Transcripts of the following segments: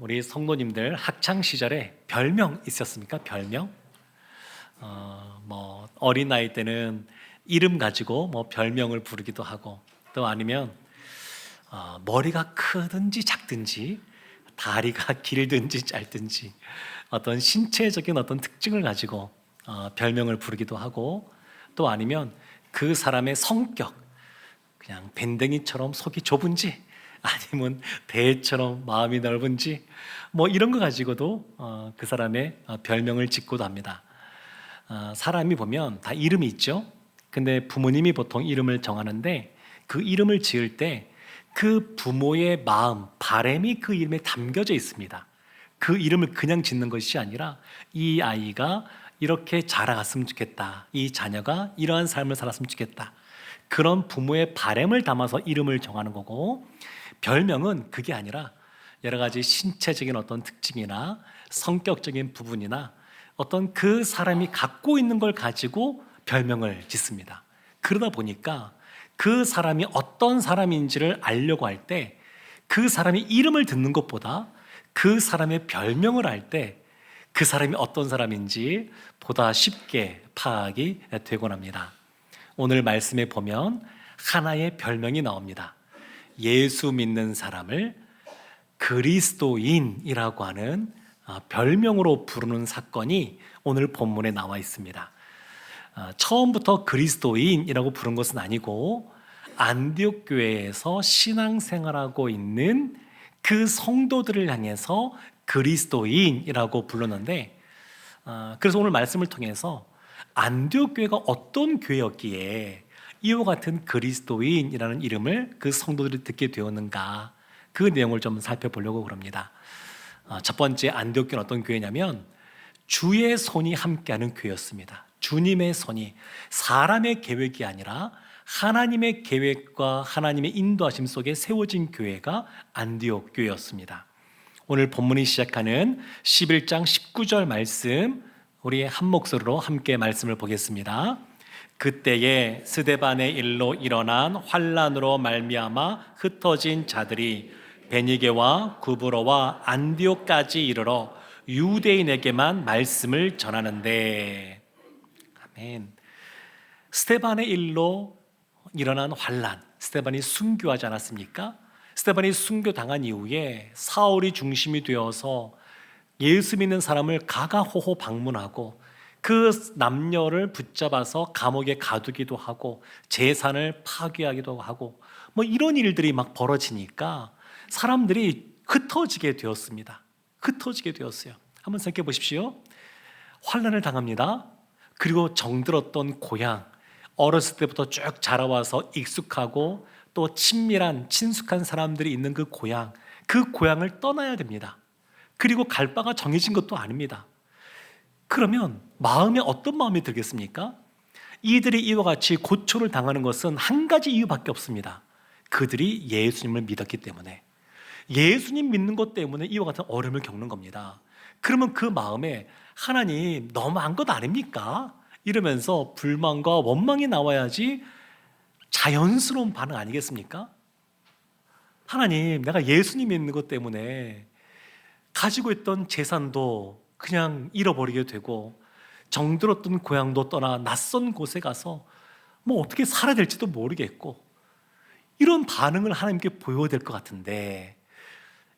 우리 성도님들 학창 시절에 별명 있었습니까? 별명? 어린 나이 때는 이름 가지고 별명을 부르기도 하고, 또 아니면 머리가 크든지 작든지, 다리가 길든지 짧든지 어떤 신체적인 어떤 특징을 가지고 별명을 부르기도 하고, 또 아니면 그 사람의 성격, 그냥 밴댕이처럼 속이 좁은지 아니면 대처럼 마음이 넓은지 이런 거 가지고도 그 사람의 별명을 짓고도 합니다. 사람이 보면 다 이름이 있죠. 근데 부모님이 보통 이름을 정하는데, 그 이름을 지을 때 그 부모의 마음, 바람이 그 이름에 담겨져 있습니다. 그 이름을 그냥 짓는 것이 아니라 이 아이가 이렇게 자라갔으면 좋겠다, 이 자녀가 이러한 삶을 살았으면 좋겠다, 그런 부모의 바람을 담아서 이름을 정하는 거고, 별명은 그게 아니라 여러 가지 신체적인 어떤 특징이나 성격적인 부분이나 어떤 그 사람이 갖고 있는 걸 가지고 별명을 짓습니다. 그러다 보니까 그 사람이 어떤 사람인지를 알려고 할 때 그 사람의 이름을 듣는 것보다 그 사람의 별명을 알 때 그 사람이 어떤 사람인지 보다 쉽게 파악이 되곤 합니다. 오늘 말씀에 보면 하나의 별명이 나옵니다. 예수 믿는 사람을 그리스도인이라고 하는 별명으로 부르는 사건이 오늘 본문에 나와 있습니다. 처음부터 그리스도인이라고 부른 것은 아니고, 안디옥 교회에서 신앙생활하고 있는 그 성도들을 향해서 그리스도인이라고 불렀는데, 그래서 오늘 말씀을 통해서 안디옥 교회가 어떤 교회였기에 이와 같은 그리스도인이라는 이름을 그 성도들이 듣게 되었는가, 그 내용을 좀 살펴보려고 그럽니다. 첫 번째, 안디옥 교회는 어떤 교회냐면 주의 손이 함께하는 교회였습니다. 주님의 손이, 사람의 계획이 아니라 하나님의 계획과 하나님의 인도하심 속에 세워진 교회가 안디옥 교회였습니다. 오늘 본문이 시작하는 11장 19절 말씀, 우리 한 목소리로 함께 말씀을 보겠습니다. 그때에 스데반의 일로 일어난 환난으로 말미암아 흩어진 자들이 베니게와 구브로와 안디옥까지 이르러 유대인에게만 말씀을 전하는데. 아멘. 스데반의 일로 일어난 환난, 스데반이 순교하지 않았습니까? 스데반이 순교당한 이후에 사울이 중심이 되어서 예수 믿는 사람을 가가호호 방문하고 그 남녀를 붙잡아서 감옥에 가두기도 하고 재산을 파괴하기도 하고 이런 일들이 막 벌어지니까 사람들이 흩어지게 되었습니다. 흩어지게 되었어요. 한번 생각해 보십시오. 환난을 당합니다. 그리고 정들었던 고향, 어렸을 때부터 쭉 자라와서 익숙하고 또 친밀한 친숙한 사람들이 있는 그 고향을 떠나야 됩니다. 그리고 갈 바가 정해진 것도 아닙니다. 그러면 마음에 어떤 마음이 들겠습니까? 이들이 이와 같이 고초를 당하는 것은 한 가지 이유밖에 없습니다. 그들이 예수님을 믿었기 때문에, 예수님 믿는 것 때문에 이와 같은 어려움을 겪는 겁니다. 그러면 그 마음에 하나님 너무한 것 아닙니까? 이러면서 불만과 원망이 나와야지 자연스러운 반응 아니겠습니까? 하나님, 내가 예수님 믿는 것 때문에 가지고 있던 재산도 그냥 잃어버리게 되고 정들었던 고향도 떠나 낯선 곳에 가서 어떻게 살아야 될지도 모르겠고, 이런 반응을 하나님께 보여야 될 것 같은데,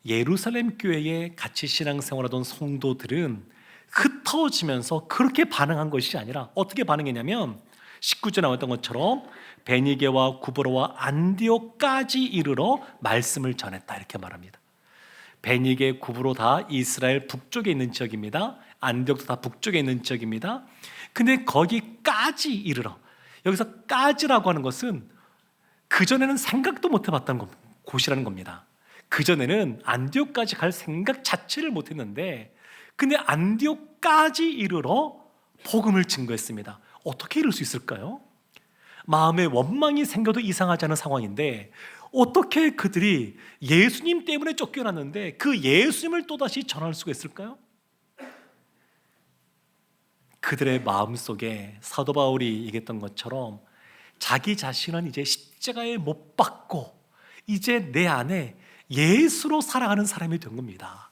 예루살렘 교회에 같이 신앙생활하던 성도들은 흩어지면서 그렇게 반응한 것이 아니라 어떻게 반응했냐면 19절에 나왔던 것처럼 베니게와 구브로와 안디옥까지 이르러 말씀을 전했다, 이렇게 말합니다. 베니게, 구브로 다 이스라엘 북쪽에 있는 지역입니다. 안디옥도 다 북쪽에 있는 지역입니다. 근데 거기까지 이르러, 여기서 까지라고 하는 것은 그전에는 생각도 못 해봤던 곳이라는 겁니다. 그전에는 안디옥까지 갈 생각 자체를 못 했는데, 근데 안디옥까지 이르러 복음을 증거했습니다. 어떻게 이럴 수 있을까요? 마음에 원망이 생겨도 이상하지 않은 상황인데 어떻게 그들이 예수님 때문에 쫓겨났는데 그 예수님을 또다시 전할 수가 있을까요? 그들의 마음속에 사도 바울이 얘기했던 것처럼 자기 자신은 이제 십자가에 못 박고 이제 내 안에 예수로 살아가는 사람이 된 겁니다.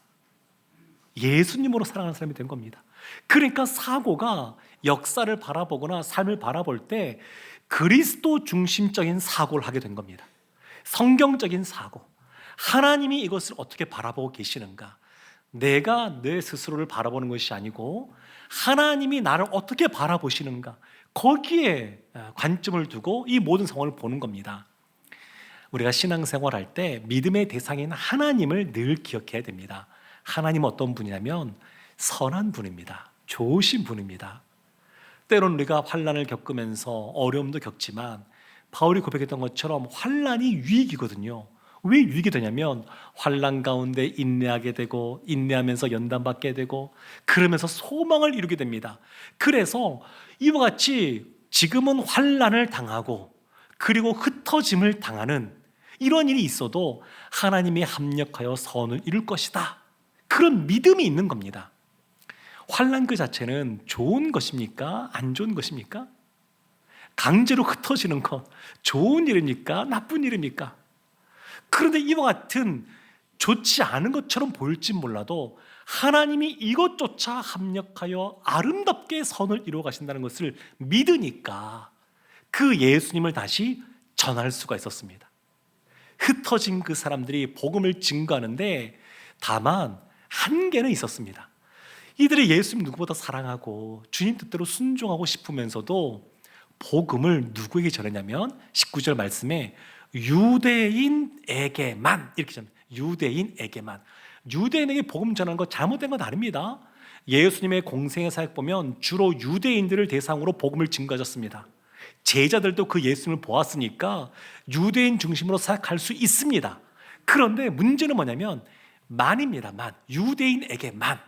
예수님으로 살아가는 사람이 된 겁니다. 그러니까 사고가 역사를 바라보거나 삶을 바라볼 때 그리스도 중심적인 사고를 하게 된 겁니다. 성경적인 사고. 하나님이 이것을 어떻게 바라보고 계시는가? 내가 내 스스로를 바라보는 것이 아니고 하나님이 나를 어떻게 바라보시는가? 거기에 관점을 두고 이 모든 상황을 보는 겁니다. 우리가 신앙생활할 때 믿음의 대상인 하나님을 늘 기억해야 됩니다. 하나님은 어떤 분이냐면 선한 분입니다. 좋으신 분입니다. 때로는 우리가 환난을 겪으면서 어려움도 겪지만 바울이 고백했던 것처럼 환난이 유익이거든요. 왜 유익이 되냐면 환난 가운데 인내하게 되고 인내하면서 연단받게 되고 그러면서 소망을 이루게 됩니다. 그래서 이와 같이 지금은 환난을 당하고 그리고 흩어짐을 당하는 이런 일이 있어도 하나님이 합력하여 선을 이룰 것이다. 그런 믿음이 있는 겁니다. 환난 그 자체는 좋은 것입니까? 안 좋은 것입니까? 강제로 흩어지는 것 좋은 일입니까? 나쁜 일입니까? 그런데 이와 같은 좋지 않은 것처럼 보일지 몰라도 하나님이 이것조차 합력하여 아름답게 선을 이루어 가신다는 것을 믿으니까 그 예수님을 다시 전할 수가 있었습니다. 흩어진 그 사람들이 복음을 증거하는데 다만 한계는 있었습니다. 이들이 예수님 누구보다 사랑하고 주님 뜻대로 순종하고 싶으면서도 복음을 누구에게 전했냐면 19절 말씀에 유대인에게만 이렇게 전합니다. 유대인에게만. 유대인에게 복음 전하는 거 잘못된 건 아닙니다. 예수님의 공생의 사역 보면 주로 유대인들을 대상으로 복음을 증거하셨습니다. 제자들도 그 예수님을 보았으니까 유대인 중심으로 사역할 수 있습니다. 그런데 문제는 뭐냐면 만입니다. 만. 유대인에게만.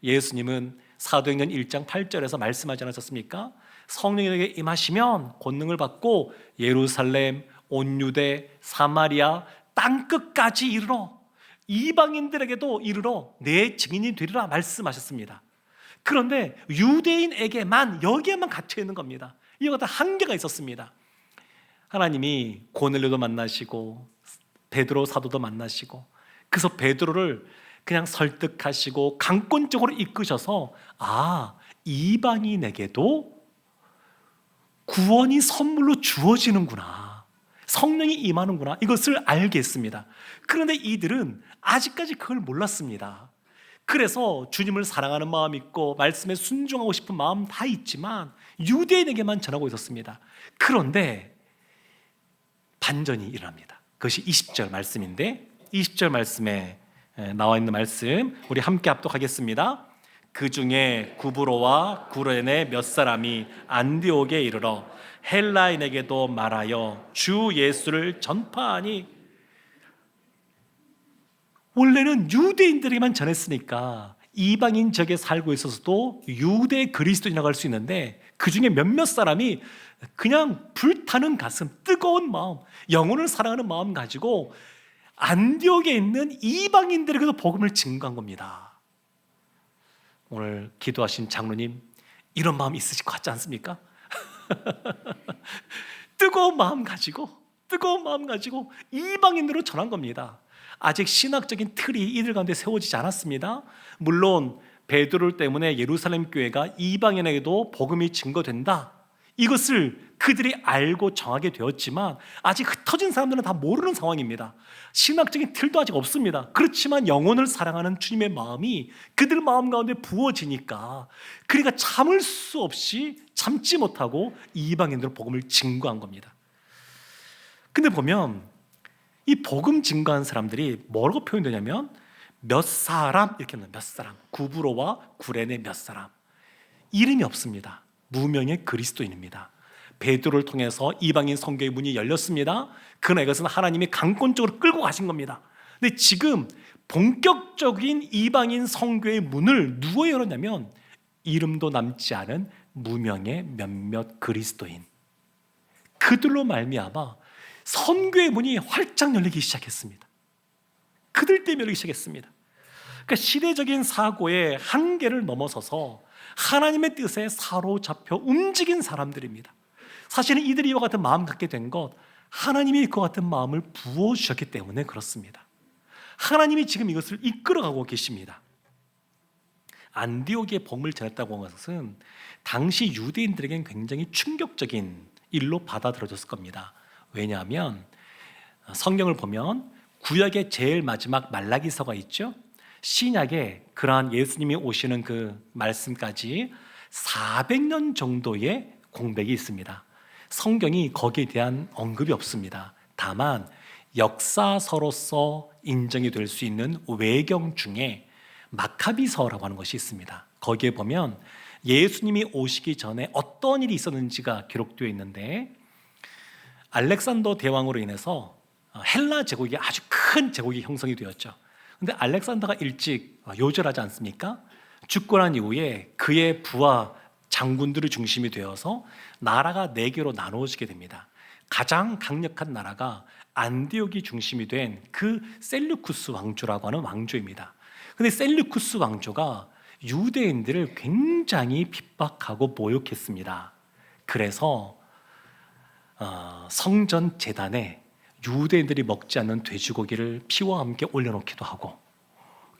예수님은 사도행전 1장 8절에서 말씀하지 않으셨습니까? 성령에게 임하시면 권능을 받고 예루살렘, 온 유대, 사마리아 땅끝까지 이르러 이방인들에게도 이르러 내 증인이 되리라 말씀하셨습니다. 그런데 유대인에게만 여기에만 갇혀 있는 겁니다. 이거 다 한계가 있었습니다. 하나님이 고넬료도 만나시고 베드로 사도도 만나시고 그래서 베드로를 그냥 설득하시고 강권적으로 이끄셔서 이방인에게도 구원이 선물로 주어지는구나, 성령이 임하는구나, 이것을 알게 했습니다. 그런데 이들은 아직까지 그걸 몰랐습니다. 그래서 주님을 사랑하는 마음이 있고 말씀에 순종하고 싶은 마음 다 있지만 유대인에게만 전하고 있었습니다. 그런데 반전이 일어납니다. 그것이 20절 말씀인데 20절 말씀에 나와 있는 말씀 우리 함께 합독하겠습니다. 그 중에 구브로와 구레네 몇 사람이 안디옥에 이르러 헬라인에게도 말하여 주 예수를 전파하니. 원래는 유대인들에게만 전했으니까 이방인 지역에 살고 있어서도 유대 그리스도인이라고 할 수 있는데 그 중에 몇몇 사람이 그냥 불타는 가슴, 뜨거운 마음, 영혼을 사랑하는 마음 가지고 안디옥에 있는 이방인들에게도 복음을 증거한 겁니다. 오늘 기도하신 장로님 이런 마음 있으실 것 같지 않습니까? 뜨거운 마음 가지고 이방인으로 전한 겁니다. 아직 신학적인 틀이 이들 가운데 세워지지 않았습니다. 물론 베드로 때문에 예루살렘 교회가 이방인에게도 복음이 증거된다, 이것을 그들이 알고 정하게 되었지만 아직 흩어진 사람들은 다 모르는 상황입니다. 신학적인 틀도 아직 없습니다. 그렇지만 영혼을 사랑하는 주님의 마음이 그들 마음 가운데 부어지니까 그러니까 참을 수 없이 참지 못하고 이방인들로 복음을 증거한 겁니다. 근데 보면 이 복음 증거한 사람들이 뭐라고 표현되냐면 몇 사람 이렇게 합니다. 몇 사람. 구브로와 구레네 몇 사람. 이름이 없습니다. 무명의 그리스도인입니다. 베드로를 통해서 이방인 선교의 문이 열렸습니다. 그러나 이것은 하나님이 강권적으로 끌고 가신 겁니다. 근데 지금 본격적인 이방인 선교의 문을 누가 열었냐면 이름도 남지 않은 무명의 몇몇 그리스도인, 그들로 말미암아 선교의 문이 활짝 열리기 시작했습니다. 그들 때문에 열리기 시작했습니다. 그러니까 시대적인 사고의 한계를 넘어서서 하나님의 뜻에 사로잡혀 움직인 사람들입니다. 사실은 이들이 이와 같은 마음 갖게 된 것, 하나님이 이와 같은 마음을 부어주셨기 때문에 그렇습니다. 하나님이 지금 이것을 이끌어가고 계십니다. 안디옥에 복음을 전했다고 하는 것은 당시 유대인들에겐 굉장히 충격적인 일로 받아들여졌을 겁니다. 왜냐하면 성경을 보면 구약의 제일 마지막 말라기서가 있죠. 신약에 그러한 예수님이 오시는 그 말씀까지 400년 정도의 공백이 있습니다. 성경이 거기에 대한 언급이 없습니다. 다만 역사서로서 인정이 될 수 있는 외경 중에 마카비서라고 하는 것이 있습니다. 거기에 보면 예수님이 오시기 전에 어떤 일이 있었는지가 기록되어 있는데, 알렉산더 대왕으로 인해서 헬라 제국이 아주 큰 제국이 형성이 되었죠. 근데 알렉산더가 일찍 요절하지 않습니까? 죽고 난 이후에 그의 부하 장군들이 중심이 되어서 나라가 4개로 나누어지게 됩니다. 가장 강력한 나라가 안디옥이 중심이 된 그 셀루쿠스 왕조라고 하는 왕조입니다. 근데 셀루쿠스 왕조가 유대인들을 굉장히 핍박하고 모욕했습니다. 그래서 성전 제단에 유대인들이 먹지 않는 돼지고기를 피와 함께 올려놓기도 하고,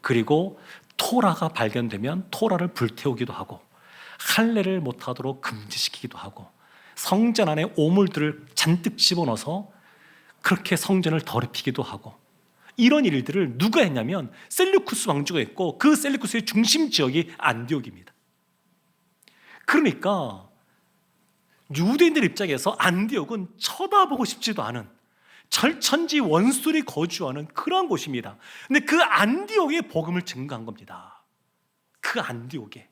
그리고 토라가 발견되면 토라를 불태우기도 하고, 할례를 못하도록 금지시키기도 하고, 성전 안에 오물들을 잔뜩 집어넣어서 그렇게 성전을 더럽히기도 하고, 이런 일들을 누가 했냐면 셀루쿠스 왕조가 했고, 그 셀루쿠스의 중심 지역이 안디옥입니다. 그러니까 유대인들 입장에서 안디옥은 쳐다보고 싶지도 않은 절천지 원수들이 거주하는 그러한 곳입니다. 근데 그 안디옥에 복음을 증거한 겁니다. 그 안디옥에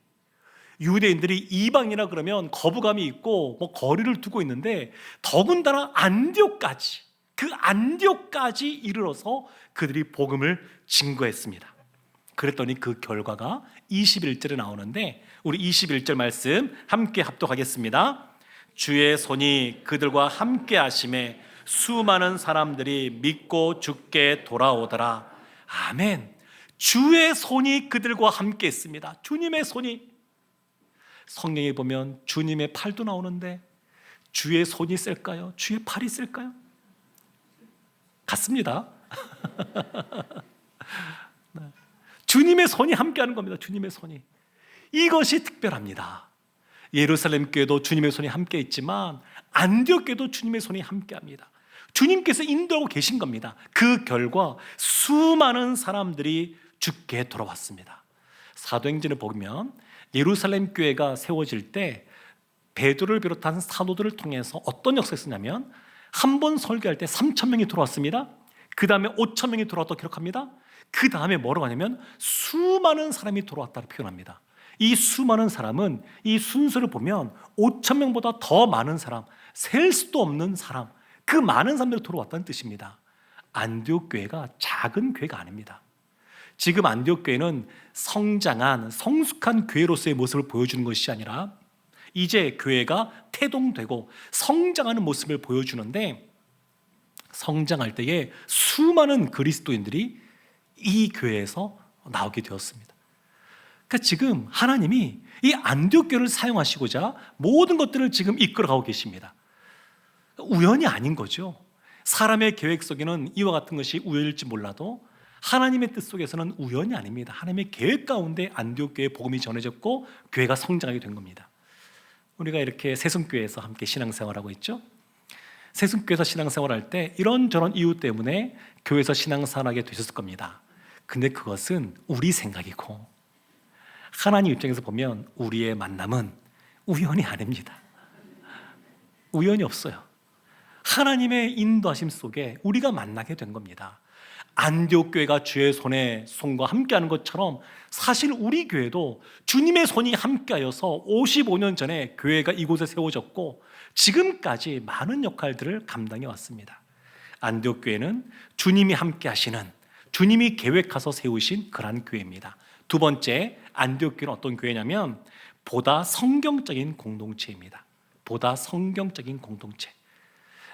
유대인들이 이방이라 그러면 거부감이 있고 거리를 두고 있는데, 더군다나 안디옥까지, 그 안디옥까지 이르러서 그들이 복음을 증거했습니다. 그랬더니 그 결과가 21절에 나오는데, 우리 21절 말씀 함께 합독하겠습니다. 주의 손이 그들과 함께 하심에 수많은 사람들이 믿고 주께 돌아오더라. 아멘. 주의 손이 그들과 함께 했습니다. 주님의 손이. 성경에 보면 주님의 팔도 나오는데 주의 손이 쓸까요? 주의 팔이 쓸까요? 같습니다. 주님의 손이 함께하는 겁니다. 주님의 손이. 이것이 특별합니다. 예루살렘 교회도 주님의 손이 함께 있지만 안디옥 교회도 주님의 손이 함께합니다. 주님께서 인도하고 계신 겁니다. 그 결과 수많은 사람들이 주께 돌아왔습니다. 사도행전을 보면 예루살렘 교회가 세워질 때 베드로를 비롯한 사도들을 통해서 어떤 역사가 있었냐면, 한 번 설교할 때 3,000명이 돌아왔습니다. 그 다음에 5,000명이 돌아왔다고 기록합니다. 그 다음에 뭐라고 하냐면 수많은 사람이 돌아왔다고 표현합니다. 이 수많은 사람은 이 순서를 보면 5,000명보다 더 많은 사람, 셀 수도 없는 사람, 그 많은 사람들이 돌아왔다는 뜻입니다. 안디옥 교회가 작은 교회가 아닙니다. 지금 안디옥 교회는 성장한 성숙한 교회로서의 모습을 보여주는 것이 아니라 이제 교회가 태동되고 성장하는 모습을 보여주는데, 성장할 때에 수많은 그리스도인들이 이 교회에서 나오게 되었습니다. 그러니까 지금 하나님이 이 안디옥 교회를 사용하시고자 모든 것들을 지금 이끌어가고 계십니다. 우연이 아닌 거죠. 사람의 계획 속에는 이와 같은 것이 우연일지 몰라도 하나님의 뜻 속에서는 우연이 아닙니다. 하나님의 계획 가운데 안디옥 교회의 복음이 전해졌고 교회가 성장하게 된 겁니다. 우리가 이렇게 새순교회에서 함께 신앙생활하고 있죠. 새순교회에서 신앙생활할 때 이런저런 이유 때문에 교회에서 신앙생활하게 되셨을 겁니다. 근데 그것은 우리 생각이고, 하나님 입장에서 보면 우리의 만남은 우연이 아닙니다. 우연이 없어요. 하나님의 인도하심 속에 우리가 만나게 된 겁니다. 안디옥 교회가 주의 손과 함께하는 것처럼 사실 우리 교회도 주님의 손이 함께하여서 55년 전에 교회가 이곳에 세워졌고 지금까지 많은 역할들을 감당해 왔습니다. 안디옥 교회는 주님이 함께하시는, 주님이 계획하셔서 세우신 그러한 교회입니다. 두 번째, 안디옥 교회는 어떤 교회냐면 보다 성경적인 공동체입니다. 보다 성경적인 공동체.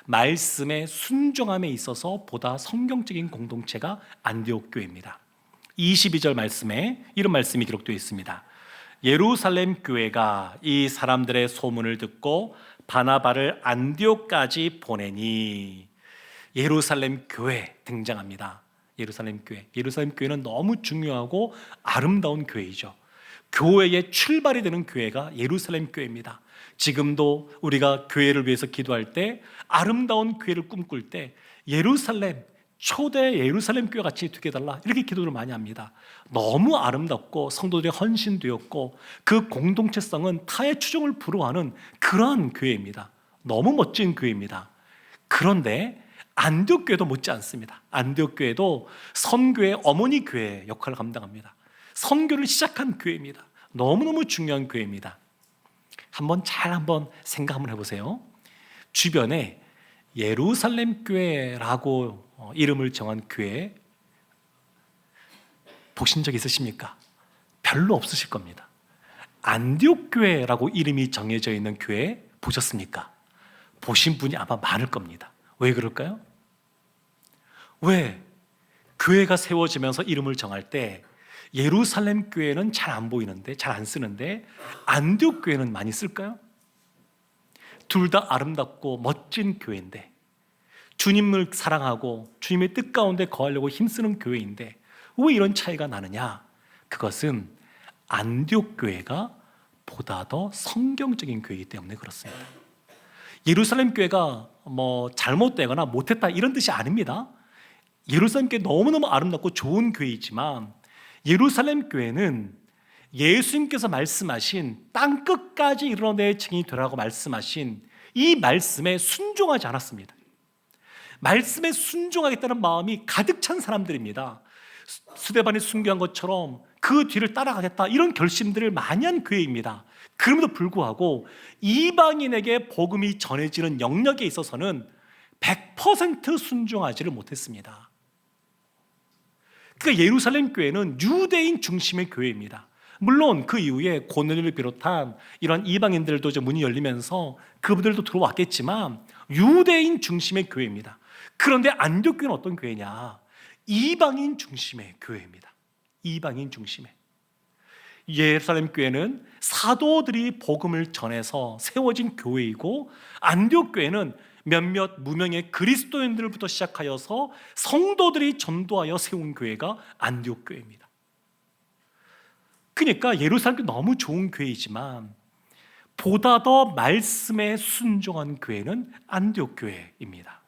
말씀의 순종함에 있어서 보다 성경적인 공동체가 안디옥 교회입니다. 22절 말씀에 이런 말씀이 기록되어 있습니다. 예루살렘 교회가 이 사람들의 소문을 듣고 바나바를 안디옥까지 보내니. 예루살렘 교회 등장합니다. 예루살렘 교회. 예루살렘 교회는 너무 중요하고 아름다운 교회이죠. 교회의 출발이 되는 교회가 예루살렘 교회입니다. 지금도 우리가 교회를 위해서 기도할 때, 아름다운 교회를 꿈꿀 때 예루살렘, 초대 예루살렘 교회 같이 되게 해달라, 이렇게 기도를 많이 합니다. 너무 아름답고 성도들이 헌신되었고 그 공동체성은 타의 추종을 불허하는 그러한 교회입니다. 너무 멋진 교회입니다. 그런데 안디옥 교회도 못지 않습니다. 안디옥 교회도 선교의 어머니 교회 역할을 감당합니다. 선교를 시작한 교회입니다. 너무너무 중요한 교회입니다. 한번 생각 한번 해보세요. 주변에 예루살렘 교회라고 이름을 정한 교회 보신 적 있으십니까? 별로 없으실 겁니다. 안디옥 교회라고 이름이 정해져 있는 교회 보셨습니까? 보신 분이 아마 많을 겁니다. 왜 그럴까요? 왜 교회가 세워지면서 이름을 정할 때 예루살렘 교회는 잘 안 보이는데, 잘 안 쓰는데 안디옥 교회는 많이 쓸까요? 둘 다 아름답고 멋진 교회인데, 주님을 사랑하고 주님의 뜻 가운데 거하려고 힘쓰는 교회인데 왜 이런 차이가 나느냐? 그것은 안디옥 교회가 보다 더 성경적인 교회이기 때문에 그렇습니다. 예루살렘 교회가 잘못되거나 못했다 이런 뜻이 아닙니다. 예루살렘 교회 너무너무 아름답고 좋은 교회이지만 예루살렘 교회는 예수님께서 말씀하신 땅끝까지 이르러내 증인이 되라고 말씀하신 이 말씀에 순종하지 않았습니다. 말씀에 순종하겠다는 마음이 가득 찬 사람들입니다. 스데반이 순교한 것처럼 그 뒤를 따라가겠다 이런 결심들을 많이 한 교회입니다. 그럼에도 불구하고 이방인에게 복음이 전해지는 영역에 있어서는 100% 순종하지를 못했습니다. 그러니까 예루살렘 교회는 유대인 중심의 교회입니다. 물론 그 이후에 고넬료를 비롯한 이런 이방인들도 문이 열리면서 그분들도 들어왔겠지만 유대인 중심의 교회입니다. 그런데 안디옥 교회는 어떤 교회냐? 이방인 중심의 교회입니다. 이방인 중심의. 예루살렘 교회는 사도들이 복음을 전해서 세워진 교회이고, 안디옥 교회는 몇몇 무명의 그리스도인들부터 시작하여서 성도들이 전도하여 세운 교회가 안디옥 교회입니다. 그러니까 예루살렘 교회 너무 좋은 교회이지만 보다 더 말씀에 순종한 교회는 안디옥 교회입니다.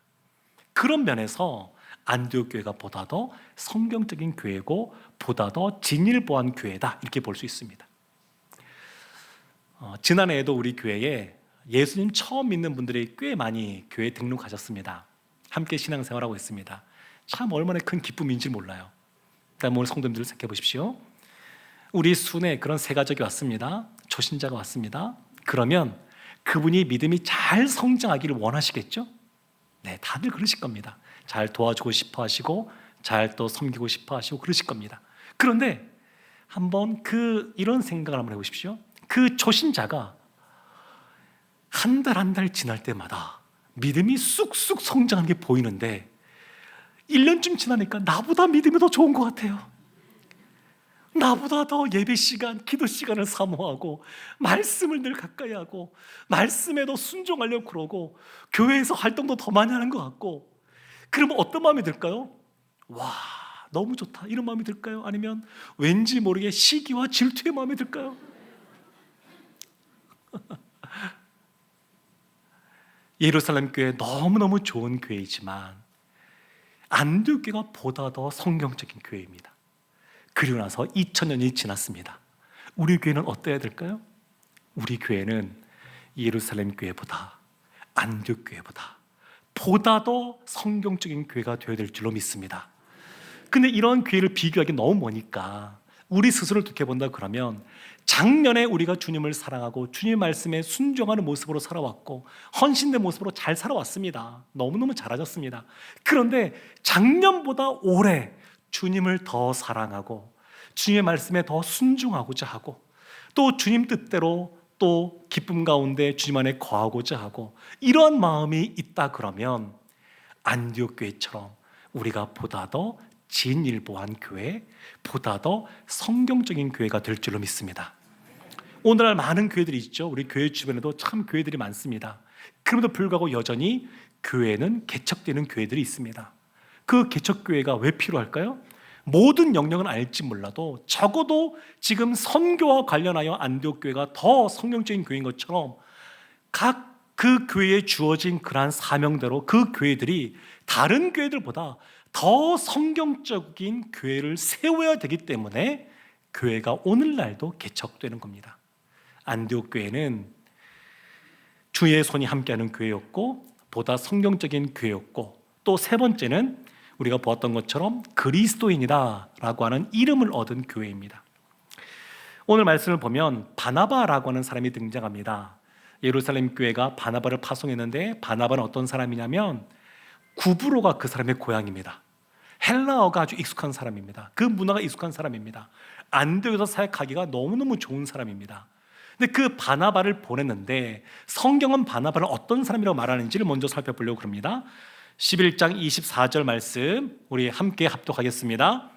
그런 면에서 안디옥 교회가 보다 더 성경적인 교회고 보다 더 진일보한 교회다, 이렇게 볼 수 있습니다. 지난해에도 우리 교회에 예수님 처음 믿는 분들이 꽤 많이 교회 등록하셨습니다. 함께 신앙생활하고 있습니다. 참 얼마나 큰 기쁨인지 몰라요. 그다음 오늘 성도님들 생각해 보십시오. 우리 순에 그런 세 가족이 왔습니다. 초신자가 왔습니다. 그러면 그분이 믿음이 잘 성장하기를 원하시겠죠? 네, 다들 그러실 겁니다. 잘 도와주고 싶어 하시고 잘 또 섬기고 싶어 하시고 그러실 겁니다. 그런데 한번 이런 생각을 한번 해보십시오. 그 초신자가 한 달 지날 때마다 믿음이 쑥쑥 성장하는 게 보이는데 1년쯤 지나니까 나보다 믿음이 더 좋은 것 같아요. 나보다 더 예배 시간, 기도 시간을 사모하고 말씀을 늘 가까이 하고 말씀에 더 순종하려고 그러고 교회에서 활동도 더 많이 하는 것 같고, 그러면 어떤 마음이 들까요? 와, 너무 좋다, 이런 마음이 들까요? 아니면 왠지 모르게 시기와 질투의 마음이 들까요? 예루살렘 교회 너무너무 좋은 교회이지만 안디옥 교회가 보다 더 성경적인 교회입니다. 그리고 나서 2000년이 지났습니다. 우리 교회는 어때야 될까요? 우리 교회는 예루살렘 교회보다, 안디옥 교회보다 보다 더 성경적인 교회가 되어야 될 줄로 믿습니다. 근데 이런 교회를 비교하기 너무 머니까 우리 스스로를 돌아본다 그러면 작년에 우리가 주님을 사랑하고 주님의 말씀에 순종하는 모습으로 살아왔고 헌신된 모습으로 잘 살아왔습니다. 너무너무 잘하셨습니다. 그런데 작년보다 올해 주님을 더 사랑하고 주님의 말씀에 더 순종하고자 하고 또 주님 뜻대로 또 기쁨 가운데 주님 안에 거하고자 하고 이러한 마음이 있다 그러면 안디옥 교회처럼 우리가 보다 더 진일보한 교회, 보다 더 성경적인 교회가 될 줄로 믿습니다. 오늘날 많은 교회들이 있죠. 우리 교회 주변에도 참 교회들이 많습니다. 그럼에도 불구하고 여전히 교회는 개척되는 교회들이 있습니다. 그 개척교회가 왜 필요할까요? 모든 영역은 알지 몰라도 적어도 지금 선교와 관련하여 안디옥 교회가 더 성경적인 교회인 것처럼 각 그 교회에 주어진 그러한 사명대로 그 교회들이 다른 교회들보다 더 성경적인 교회를 세워야 되기 때문에 교회가 오늘날도 개척되는 겁니다. 안디옥 교회는 주의 손이 함께하는 교회였고 보다 성경적인 교회였고, 또 세 번째는 우리가 보았던 것처럼 그리스도인이라고 하는 이름을 얻은 교회입니다. 오늘 말씀을 보면 바나바라고 하는 사람이 등장합니다. 예루살렘 교회가 바나바를 파송했는데 바나바는 어떤 사람이냐면 구브로가 그 사람의 고향입니다. 헬라어가 아주 익숙한 사람입니다. 그 문화가 익숙한 사람입니다. 안디옥에서 사역하기가 너무너무 좋은 사람입니다. 근데 그 바나바를 보냈는데 성경은 바나바를 어떤 사람이라고 말하는지를 먼저 살펴보려고 합니다. 11장 24절 말씀 우리 함께 합독하겠습니다.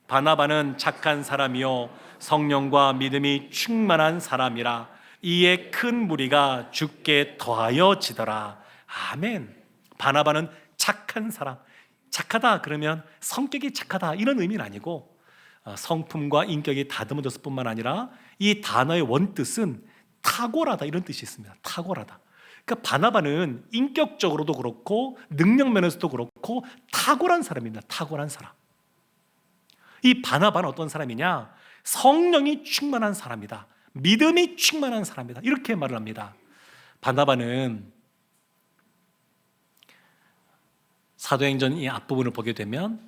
바나바는 착한 사람이요 성령과 믿음이 충만한 사람이라 이에 큰 무리가 주께 더하여지더라. 아멘. 바나바는 착한 사람. 착하다 그러면 성격이 착하다 이런 의미는 아니고 성품과 인격이 다듬어졌을 뿐만 아니라 이 단어의 원뜻은 탁월하다 이런 뜻이 있습니다. 탁월하다. 그러니까 바나바는 인격적으로도 그렇고 능력 면에서도 그렇고 탁월한 사람입니다. 탁월한 사람. 이 바나바는 어떤 사람이냐? 성령이 충만한 사람이다. 믿음이 충만한 사람이다. 이렇게 말을 합니다. 바나바는 사도행전 이 앞부분을 보게 되면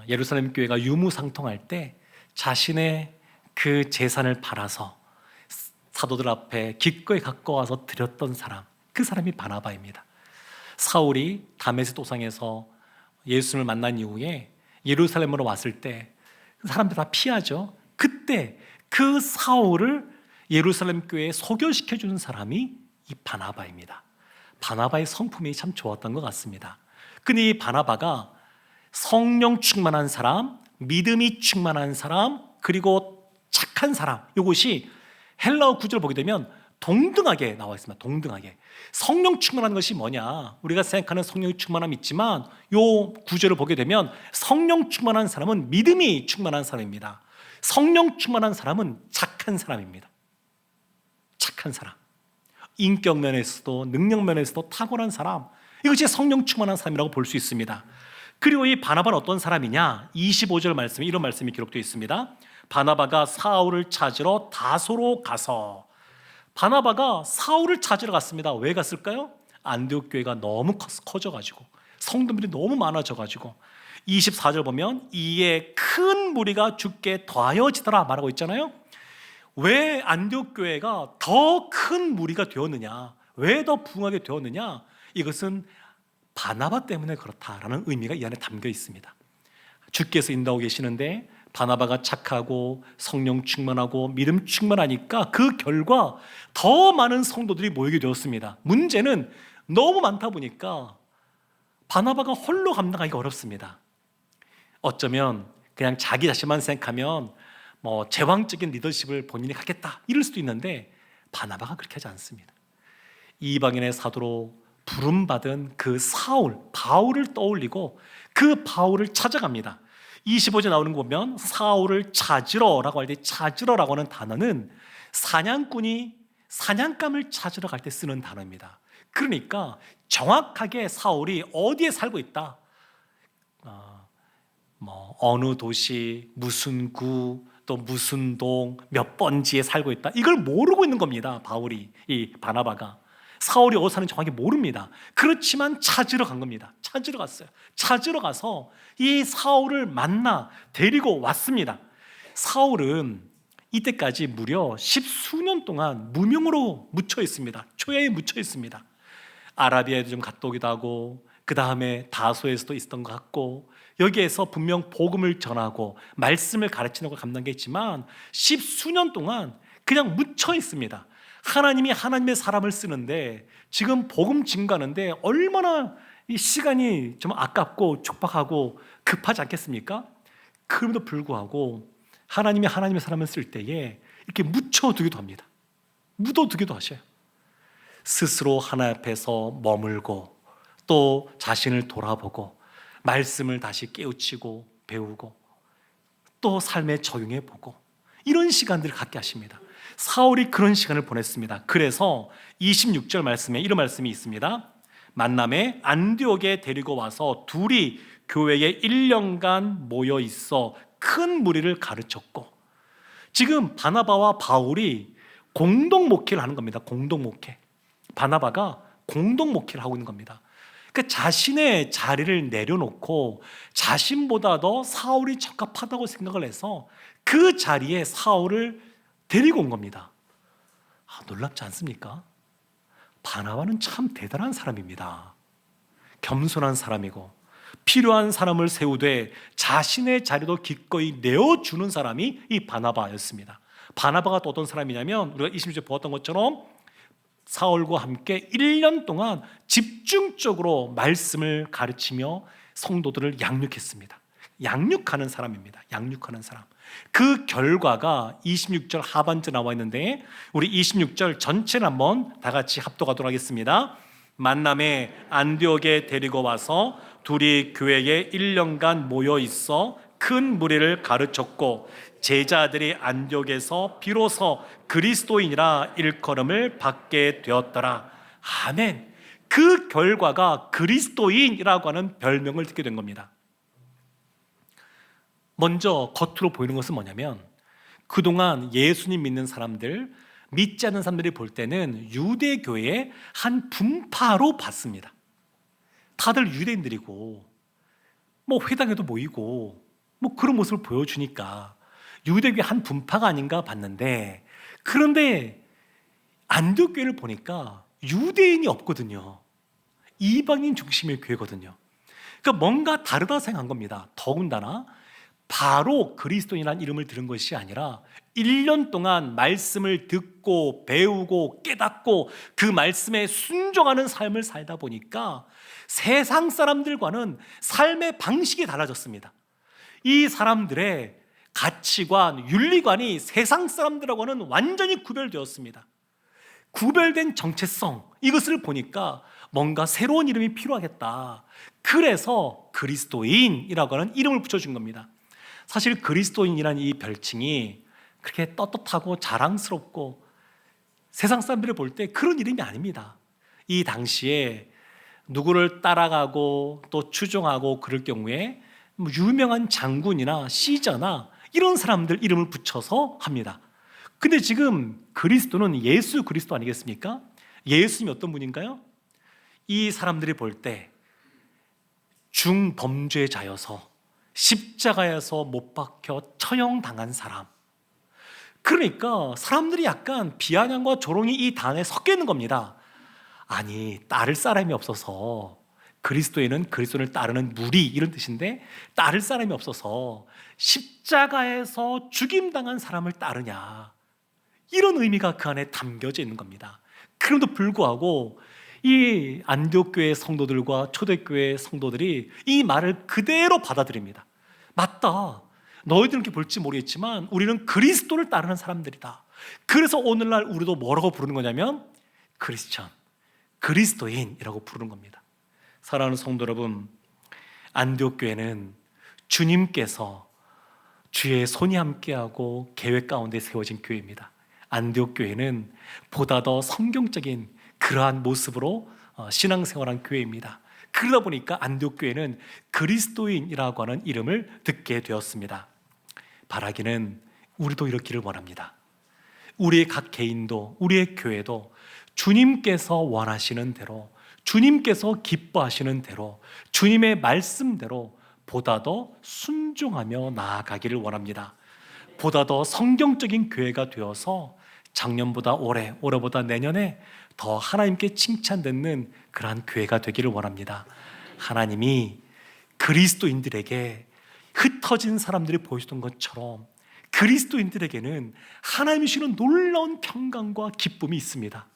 예루살렘 교회가 유무상통할 때 자신의 그 재산을 팔아서 사도들 앞에 기꺼이 갖고 와서 드렸던 사람, 그 사람이 바나바입니다. 사울이 다메섹 도상에서 예수님을 만난 이후에 예루살렘으로 왔을 때 사람들 다 피하죠. 그때 그 사울을 예루살렘 교회에 소개시켜주는 사람이 이 바나바입니다. 바나바의 성품이 참 좋았던 것 같습니다. 근데 이 바나바가 성령 충만한 사람, 믿음이 충만한 사람, 그리고 착한 사람, 이것이 헬라어 구절을 보게 되면 동등하게 나와 있습니다. 동등하게. 성령 충만한 것이 뭐냐? 우리가 생각하는 성령의 충만함이 있지만 이 구절을 보게 되면 성령 충만한 사람은 믿음이 충만한 사람입니다. 성령 충만한 사람은 착한 사람입니다. 착한 사람. 인격 면에서도 능력 면에서도 탁월한 사람, 이것이 성령 충만한 사람이라고 볼 수 있습니다. 그리고 이 바나바는 어떤 사람이냐? 25절 말씀에 이런 말씀이 기록되어 있습니다. 바나바가 사울을 찾으러 다소로 가서. 바나바가 사울을 찾으러 갔습니다. 왜 갔을까요? 안디옥 교회가 너무 커져가지고 성도들이 너무 많아져가지고 24절 보면 이에 큰 무리가 주께 더하여지더라 말하고 있잖아요. 왜 안디옥 교회가 더 큰 무리가 되었느냐? 왜 더 부흥하게 되었느냐? 이것은 바나바 때문에 그렇다라는 의미가 이 안에 담겨 있습니다. 주께서 인도하고 계시는데 바나바가 착하고 성령 충만하고 믿음 충만하니까 그 결과 더 많은 성도들이 모이게 되었습니다. 문제는 너무 많다 보니까 바나바가 홀로 감당하기가 어렵습니다. 어쩌면 그냥 자기 자신만 생각하면 제왕적인 리더십을 본인이 갖겠다 이럴 수도 있는데 바나바가 그렇게 하지 않습니다. 이방인의 사도로 부름받은 그 사울, 바울을 떠올리고 그 바울을 찾아갑니다. 25절 나오는 거 보면 사울을 찾으러라고 할 때 찾으러라고 하는 단어는 사냥꾼이 사냥감을 찾으러 갈 때 쓰는 단어입니다. 그러니까 정확하게 사울이 어디에 살고 있다, 어느 도시, 무슨 구, 또 무슨 동, 몇 번지에 살고 있다, 이걸 모르고 있는 겁니다. 바울이, 이 바나바가 사울이 어디 사는지 정확히 모릅니다. 그렇지만 찾으러 간 겁니다. 찾으러 갔어요. 찾으러 가서 이 사울을 만나 데리고 왔습니다. 사울은 이때까지 무려 10수년 동안 무명으로 묻혀 있습니다. 초야에 묻혀 있습니다. 아라비아에도 좀 갔다 오기도 하고 그 다음에 다소에서도 있었던 것 같고 여기에서 분명 복음을 전하고 말씀을 가르치는 걸 감당했지만 10수년 동안 그냥 묻혀 있습니다. 하나님이 하나님의 사람을 쓰는데 지금 복음 증가하는데 얼마나 이 시간이 좀 아깝고 촉박하고 급하지 않겠습니까? 그럼에도 불구하고 하나님이 하나님의 사람을 쓸 때에 이렇게 묻혀두기도 합니다. 묻어두기도 하셔요. 스스로 하나님 앞에서 머물고 또 자신을 돌아보고 말씀을 다시 깨우치고 배우고 또 삶에 적용해 보고 이런 시간들을 갖게 하십니다. 사울이 그런 시간을 보냈습니다. 그래서 26절 말씀에 이런 말씀이 있습니다. 만남에 안디옥에 데리고 와서 둘이 교회에 1년간 모여 있어 큰 무리를 가르쳤고, 지금 바나바와 바울이 공동 목회를 하는 겁니다. 공동 목회. 바나바가 공동 목회를 하고 있는 겁니다. 그러니까 자신의 자리를 내려놓고 자신보다 더 사울이 적합하다고 생각을 해서 그 자리에 사울을 데리고 온 겁니다. 놀랍지 않습니까? 바나바는 참 대단한 사람입니다. 겸손한 사람이고 필요한 사람을 세우되 자신의 자리도 기꺼이 내어주는 사람이 이 바나바였습니다. 바나바가 또 어떤 사람이냐면 우리가 26절에 보았던 것처럼 사울과 함께 1년 동안 집중적으로 말씀을 가르치며 성도들을 양육했습니다. 양육하는 사람입니다. 양육하는 사람. 그 결과가 26절 하반절에 나와 있는데 우리 26절 전체를 한번 다 같이 합독하도록 하겠습니다. 만남에 안디옥에 데리고 와서 둘이 교회에 1년간 모여 있어 큰 무리를 가르쳤고 제자들이 안디옥에서 비로소 그리스도인이라 일컬음을 받게 되었더라. 아멘. 그 결과가 그리스도인이라고 하는 별명을 듣게 된 겁니다. 먼저 겉으로 보이는 것은 뭐냐면 그동안 예수님 믿는 사람들, 믿지 않는 사람들이 볼 때는 유대교의 한 분파로 봤습니다. 다들 유대인들이고 회당에도 모이고 그런 모습을 보여주니까 유대교의 한 분파가 아닌가 봤는데, 그런데 안디옥 교회를 보니까 유대인이 없거든요. 이방인 중심의 교회거든요. 그러니까 뭔가 다르다 생각한 겁니다. 더군다나 바로 그리스도인이라는 이름을 들은 것이 아니라 1년 동안 말씀을 듣고 배우고 깨닫고 그 말씀에 순종하는 삶을 살다 보니까 세상 사람들과는 삶의 방식이 달라졌습니다. 이 사람들의 가치관, 윤리관이 세상 사람들하고는 완전히 구별되었습니다. 구별된 정체성, 이것을 보니까 뭔가 새로운 이름이 필요하겠다. 그래서 그리스도인이라고 하는 이름을 붙여준 겁니다. 사실 그리스도인이라는 이 별칭이 그렇게 떳떳하고 자랑스럽고 세상 사람들이 볼 때 그런 이름이 아닙니다. 이 당시에 누구를 따라가고 또 추종하고 그럴 경우에 유명한 장군이나 시저나 이런 사람들 이름을 붙여서 합니다. 근데 지금 그리스도는 예수 그리스도 아니겠습니까? 예수님이 어떤 분인가요? 이 사람들이 볼 때 중범죄자여서 십자가에서 못 박혀 처형당한 사람. 그러니까 사람들이 약간 비아냥과 조롱이 이 단에 섞여 있는 겁니다. 아니, 따를 사람이 없어서, 그리스도인은 그리스도를 따르는 무리 이런 뜻인데 따를 사람이 없어서 십자가에서 죽임당한 사람을 따르냐, 이런 의미가 그 안에 담겨져 있는 겁니다. 그럼에도 불구하고 이 안디옥 교회 성도들과 초대교회 성도들이 이 말을 그대로 받아들입니다. 맞다, 너희들은 이렇게 볼지 모르겠지만 우리는 그리스도를 따르는 사람들이다. 그래서 오늘날 우리도 뭐라고 부르는 거냐면 크리스천, 그리스도인이라고 부르는 겁니다. 사랑하는 성도 여러분, 안디옥 교회는 주님께서 주의 손이 함께하고 계획 가운데 세워진 교회입니다. 안디옥 교회는 보다 더 성경적인 그러한 모습으로 신앙생활한 교회입니다. 그러다 보니까 안디옥 교회는 그리스도인이라고 하는 이름을 듣게 되었습니다. 바라기는 우리도 이렇기를 원합니다. 우리의 각 개인도, 우리의 교회도 주님께서 원하시는 대로, 주님께서 기뻐하시는 대로, 주님의 말씀대로 보다 더 순종하며 나아가기를 원합니다. 보다 더 성경적인 교회가 되어서 작년보다 올해, 올해보다 내년에 더 하나님께 칭찬받는 그러한 교회가 되기를 원합니다. 하나님이 그리스도인들에게 흩어진 사람들이 보여주던 것처럼 그리스도인들에게는 하나님이 주시는 놀라운 평강과 기쁨이 있습니다.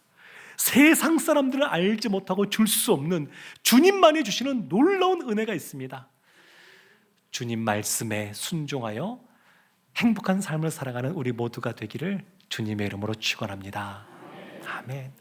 세상 사람들은 알지 못하고 줄 수 없는 주님만이 주시는 놀라운 은혜가 있습니다. 주님 말씀에 순종하여 행복한 삶을 살아가는 우리 모두가 되기를 주님의 이름으로 축원합니다. 아멘.